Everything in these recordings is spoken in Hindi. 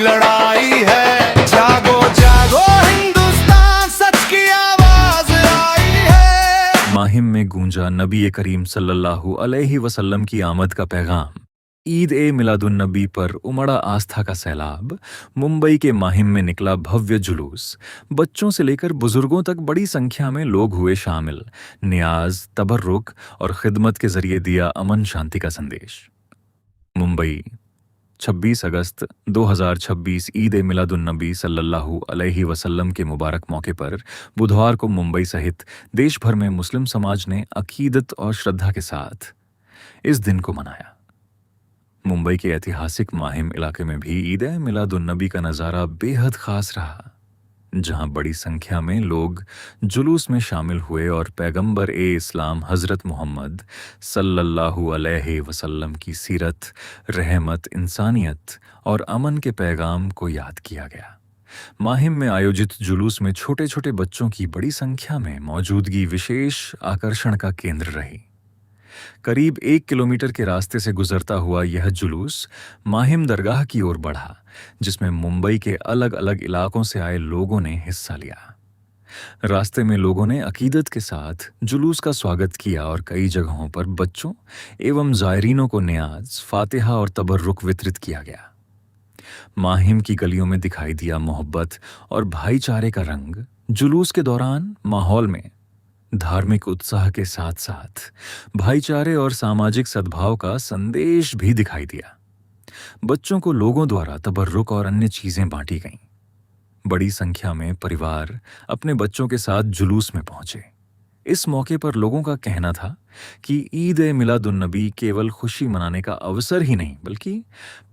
लड़ाई है। जागो जागो हिंदुस्तान, सच की आवाज आई है। माहिम में गूंजा नबी करीम सल्लल्लाहु अलैहि वसल्लम की आमद का पैगाम। ईद ए मिलादुन नबी पर उमड़ा आस्था का सैलाब। मुंबई के माहिम में निकला भव्य जुलूस। बच्चों से लेकर बुजुर्गों तक बड़ी संख्या में लोग हुए शामिल। नियाज, तबर्रुक और खिदमत के जरिए दिया अमन शांति का संदेश। मुंबई, 26 अगस्त 2026 ईद ए मिलादुन नबी सल्लल्लाहु अलैहि वसल्लम के मुबारक मौके पर बुधवार को मुंबई सहित देश भर में मुस्लिम समाज ने अकीदत और श्रद्धा के साथ इस दिन को मनाया। मुंबई के ऐतिहासिक माहिम इलाके में भी ईद ए मिलादुन नबी का नज़ारा बेहद खास रहा, जहां बड़ी संख्या में लोग जुलूस में शामिल हुए और पैगंबर ए इस्लाम हज़रत मोहम्मद सल्लल्लाहु अलैहि वसल्लम की सीरत, रहमत, इंसानियत और अमन के पैगाम को याद किया गया। माहिम में आयोजित जुलूस में छोटे छोटे बच्चों की बड़ी संख्या में मौजूदगी विशेष आकर्षण का केंद्र रही। करीब 1 किलोमीटर के रास्ते से गुजरता हुआ यह जुलूस माहिम दरगाह की ओर बढ़ा, जिसमें मुंबई के अलग अलग इलाकों से आए लोगों ने हिस्सा लिया। रास्ते में लोगों ने अकीदत के साथ जुलूस का स्वागत किया और कई जगहों पर बच्चों एवं ज़ायरीनों को नियाज, फातिहा और तबर्रुक वितरित किया गया। माहिम की गलियों में दिखाई दिया मोहब्बत और भाईचारे का रंग। जुलूस के दौरान माहौल में धार्मिक उत्साह के साथ साथ भाईचारे और सामाजिक सद्भाव का संदेश भी दिखाई दिया। बच्चों को लोगों द्वारा तबर्रुक और अन्य चीजें बांटी गईं। बड़ी संख्या में परिवार अपने बच्चों के साथ जुलूस में पहुंचे। इस मौके पर लोगों का कहना था कि ईद ए मिलादुन नबी केवल खुशी मनाने का अवसर ही नहीं, बल्कि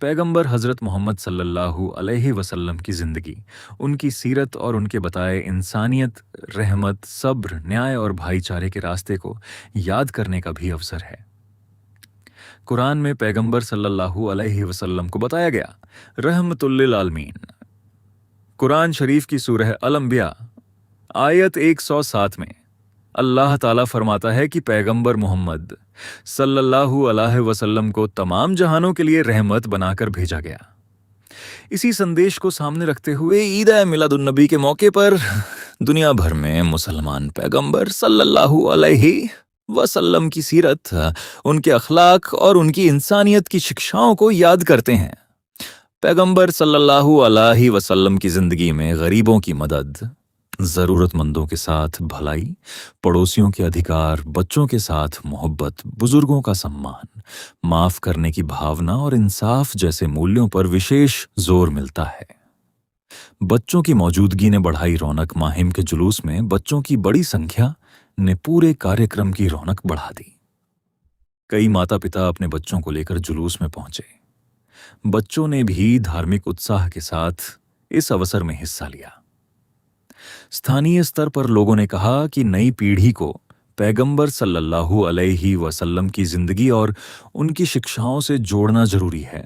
पैगंबर हज़रत मोहम्मद सल्लल्लाहु अलैहि वसल्लम की ज़िंदगी, उनकी सीरत और उनके बताए इंसानियत, रहमत, सब्र, न्याय और भाईचारे के रास्ते को याद करने का भी अवसर है। कुरान में पैगंबर सल्लल्लाहु अलैहि वसल्लम को बताया गया रहमतुल लिल आलमीन। कुरान शरीफ की सूरह अल अंबिया आयत 107 में अल्लाह ताला फरमाता है कि पैगंबर मोहम्मद सल्लल्लाहु अलैहि वसल्लम को तमाम जहानों के लिए रहमत बनाकर भेजा गया। इसी संदेश को सामने रखते हुए ईद ए मिलादुन नबी के मौके पर दुनिया भर में मुसलमान पैगंबर सल्लल्लाहु अलैहि वसल्लम की सीरत, उनके अखलाक और उनकी इंसानियत की शिक्षाओं को याद करते हैं। पैगंबर सल्लल्लाहु अलैहि वसल्लम की जिंदगी में गरीबों की मदद, जरूरतमंदों के साथ भलाई, पड़ोसियों के अधिकार, बच्चों के साथ मोहब्बत, बुजुर्गों का सम्मान, माफ करने की भावना और इंसाफ जैसे मूल्यों पर विशेष जोर मिलता है। बच्चों की मौजूदगी ने बढ़ाई रौनक। माहिम के जुलूस में बच्चों की बड़ी संख्या ने पूरे कार्यक्रम की रौनक बढ़ा दी। कई माता पिता अपने बच्चों को लेकर जुलूस में पहुंचे। बच्चों ने भी धार्मिक उत्साह के साथ इस अवसर में हिस्सा लिया। स्थानीय स्तर पर लोगों ने कहा कि नई पीढ़ी को पैगंबर सल्लल्लाहु अलैहि वसल्लम की जिंदगी और उनकी शिक्षाओं से जोड़ना जरूरी है,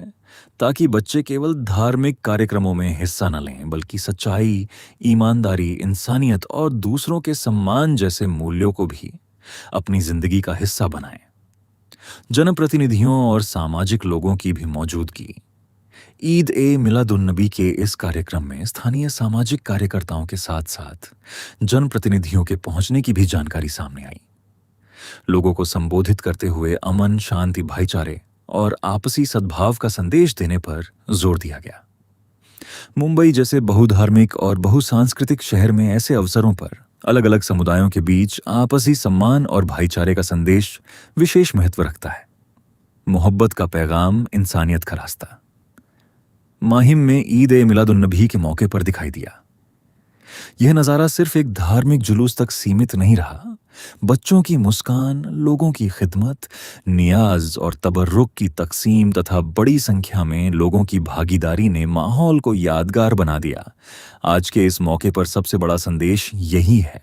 ताकि बच्चे केवल धार्मिक कार्यक्रमों में हिस्सा न लें, बल्कि सच्चाई, ईमानदारी, इंसानियत और दूसरों के सम्मान जैसे मूल्यों को भी अपनी जिंदगी का हिस्सा बनाएं। जनप्रतिनिधियों और सामाजिक लोगों की भी मौजूदगी। ईद ए मिलादुन नबी के इस कार्यक्रम में स्थानीय सामाजिक कार्यकर्ताओं के साथ साथ जनप्रतिनिधियों के पहुंचने की भी जानकारी सामने आई। लोगों को संबोधित करते हुए अमन, शांति, भाईचारे और आपसी सद्भाव का संदेश देने पर जोर दिया गया। मुंबई जैसे बहुधार्मिक और बहुसांस्कृतिक शहर में ऐसे अवसरों पर अलग अलग समुदायों के बीच आपसी सम्मान और भाईचारे का संदेश विशेष महत्व रखता है। मोहब्बत का पैगाम, इंसानियत का रास्ता माहिम में ईद ए मिलादुन नबी के मौके पर दिखाई दिया। यह नज़ारा सिर्फ एक धार्मिक जुलूस तक सीमित नहीं रहा। बच्चों की मुस्कान, लोगों की खिदमत, नियाज और तबर्रुक की तकसीम तथा बड़ी संख्या में लोगों की भागीदारी ने माहौल को यादगार बना दिया। आज के इस मौके पर सबसे बड़ा संदेश यही है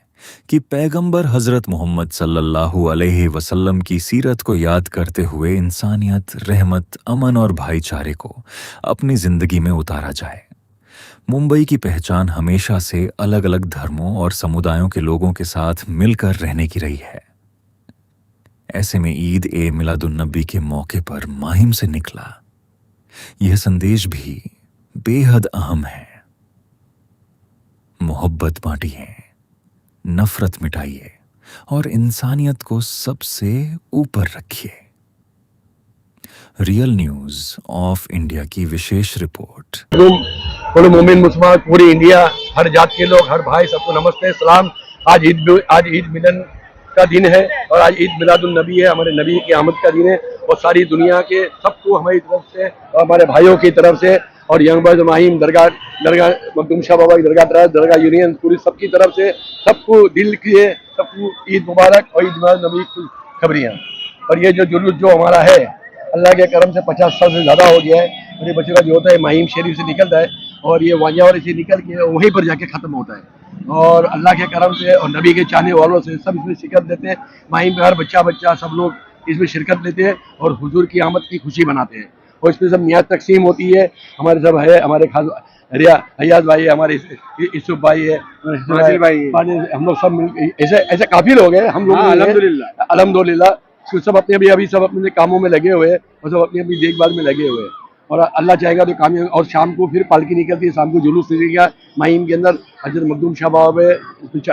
कि पैगंबर हज़रत मोहम्मद सल्लल्लाहु अलैहि वसल्लम की सीरत को याद करते हुए इंसानियत, रहमत, अमन और भाईचारे को अपनी जिंदगी में उतारा जाए। मुंबई की पहचान हमेशा से अलग अलग धर्मों और समुदायों के लोगों के साथ मिलकर रहने की रही है। ऐसे में ईद ए मिलादुन नबी के मौके पर माहिम से निकला यह संदेश भी बेहद अहम है। मोहब्बत बांटिए, नफरत मिटाइए और इंसानियत को सबसे ऊपर रखिए। रियल न्यूज ऑफ इंडिया की विशेष रिपोर्ट। पूरे मोमिन मुसलमान पूरी इंडिया, हर जात के लोग, हर भाई, सबको नमस्ते सलाम। आज ईद मिलन का दिन है और आज ईद मिलादुन नबी है, हमारे नबी की आमद का दिन है। और सारी दुनिया के सबको हमारी तरफ से और हमारे भाइयों की तरफ से और यंग बॉयज माहिम दरगाह मखदूम शाह बाबा की दरगाह यूनियन पूरी सबकी तरफ से सबको दिल किए सबको ईद मुबारक और ईद मिलादुन नबी की खबरियाँ। और ये जो जुलूस जो हमारा है अल्लाह के करम से 50 साल से ज़्यादा हो गया है। और ये बचरा जो होता है माहिम शरीफ से निकलता है और ये वाजावर से निकल के वहीं पर जाके ख़त्म होता है। और अल्लाह के करम से और नबी के चाहने वालों से सब इसमें शिरकत लेते हैं। माहिम में हर बच्चा सब लोग इसमें शिरकत लेते हैं और हुजूर की आमद की खुशी मनाते हैं। और इसमें सब नियाज तकसीम होती है। हमारे सब है, हमारे खास हयाज भाई है, हमारे यूसुफ भाई है, हम लोग सब ऐसे काफ़ी लोग हैं हम लोग। अल्हम्दुलिल्लाह सब अभी सब अपने कामों में लगे हुए हैं और सब अपनी देखभाल में लगे हुए हैं। और अल्लाह चाहेगा तो कामयाब। और शाम को फिर पालकी निकलती है, शाम को जुलूस निकलेगा माहिम के अंदर हजरत मखदूम शाह बाबा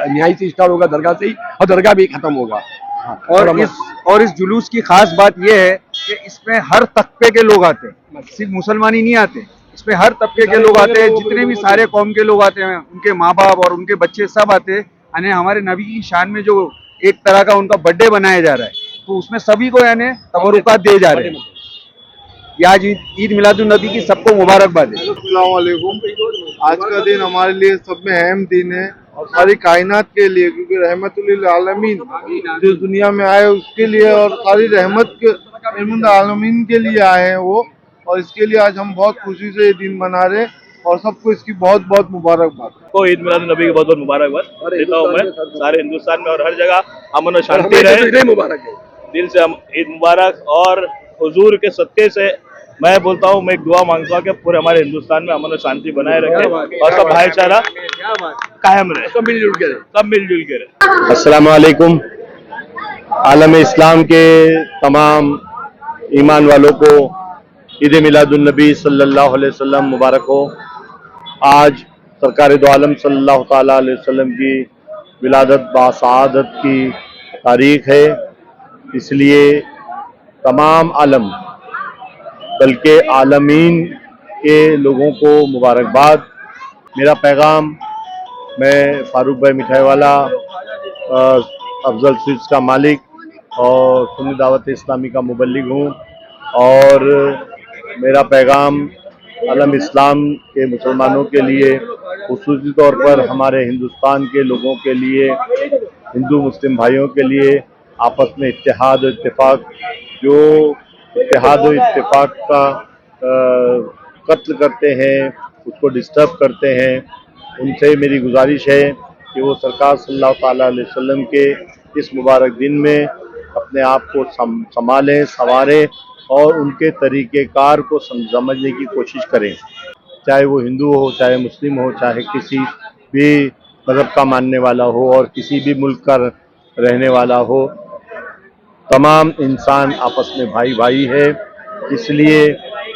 न्याय से स्टार्ट होगा दरगाह से ही और दरगाह भी खत्म होगा। और इस जुलूस की खास बात यह है कि इसमें हर तबके के लोग आते हैं, सिर्फ मुसलमान ही नहीं आते, इसमें हर तबके के लोग आते हैं। जितने भी सारे कौम के लोग आते हैं, उनके माँ बाप और उनके बच्चे सब आते हैं। यानी हमारे नबी की शान में जो एक तरह का उनका बर्थडे बनाया जा रहा है, तो उसमें सभी को यानी तबरुकात दिए जा रहे हैं। आज ईद मिलादुन नबी की सबको मुबारकबाद है। अस्सलाम वालेकुम। आज का दिन हमारे लिए सब में अहम दिन है और सारी कायनात के लिए, क्योंकि रहमतुल आलमीन जो दुनिया में आए उसके लिए और सारी रहमत के आलमीन के लिए आए हैं वो। और इसके लिए आज हम बहुत खुशी से ये दिन मना रहे हैं और सबको इसकी बहुत बहुत मुबारकबाद। को ईद मिलादुन नबी की बहुत बहुत मुबारकबाद देता हूँ मैं सारे हिंदुस्तान में और हर जगह अमन और शांति रहे। मुबारक है दिल से ईद मुबारक। और हुजूर के सदके से मैं बोलता हूँ, मैं एक दुआ मांगता हूँ कि पूरे हमारे हिंदुस्तान में अमन और शांति बनाए रखे और सब भाईचारा कायम रहे, सब मिलजुल के रहे। अस्सलाम वालेकुम। आलम इस्लाम के तमाम ईमान वालों को ईद मिलादुन नबी सल्लल्लाहु अलैहि वसल्लम मुबारक हो। आज सरकार दो आलम सल्लल्लाहु ताला अलैहि वसल्लम की विलादत बासआदत की तारीख है, इसलिए तमाम आलम बल्कि आलमीन के लोगों को मुबारकबाद। मेरा पैगाम, मैं फारूक भाई मिठाई वाला, अफजल स्वीट्स का मालिक और सुन्नी दावत इस्लामी का मुबल्लिग हूँ। और मेरा पैगाम आलम इस्लाम के मुसलमानों के लिए, खुसूसी तौर पर हमारे हिंदुस्तान के लोगों के लिए, हिंदू मुस्लिम भाइयों के लिए आपस में इत्तेहाद और इत्तेफाक, जो इत्तेहाद और इत्तेफाक का कत्ल करते हैं, उसको डिस्टर्ब करते हैं, उनसे मेरी गुजारिश है कि वो सरकार सल्लल्लाहु ताला अलैहि वसल्लम के इस मुबारक दिन में अपने आप को संभालें, संवारें और उनके तरीक़ेकार को समझने की कोशिश करें। चाहे वो हिंदू हो, चाहे मुस्लिम हो, चाहे किसी भी मज़हब का मानने वाला हो और किसी भी मुल्क का रहने वाला हो, तमाम इंसान आपस में भाई भाई है। इसलिए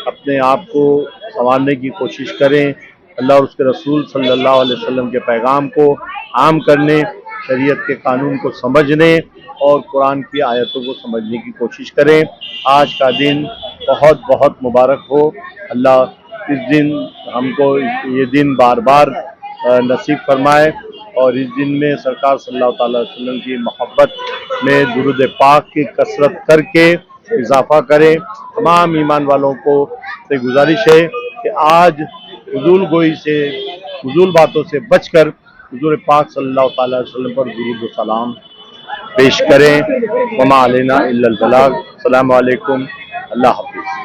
अपने आप को संवारने की कोशिश करें, अल्लाह और उसके रसूल सल्लल्लाहु अलैहि वसल्लम के पैगाम को आम करने, शरीयत के कानून को समझने और कुरान की आयतों को समझने की कोशिश करें। आज का दिन बहुत बहुत मुबारक हो। अल्लाह इस दिन हमको ये दिन बार बार नसीब फरमाए और इस दिन में सरकार सल्लल्लाहु अलैहि वसल्लम की मोहब्बत में दुरूद पाक की कसरत करके इजाफा करें। तमाम ईमान वालों को से गुजारिश है कि आज फजूल गोई से, फजूल बातों से बचकर हुजूर पाक सल्लल्लाहु अलैहि वसल्लम पर दुरूद व सलाम पेश करें। वमा अलैना इल्लल बलाग। अस्सलामु अलैकुम। अल्लाह हाफ़िज़।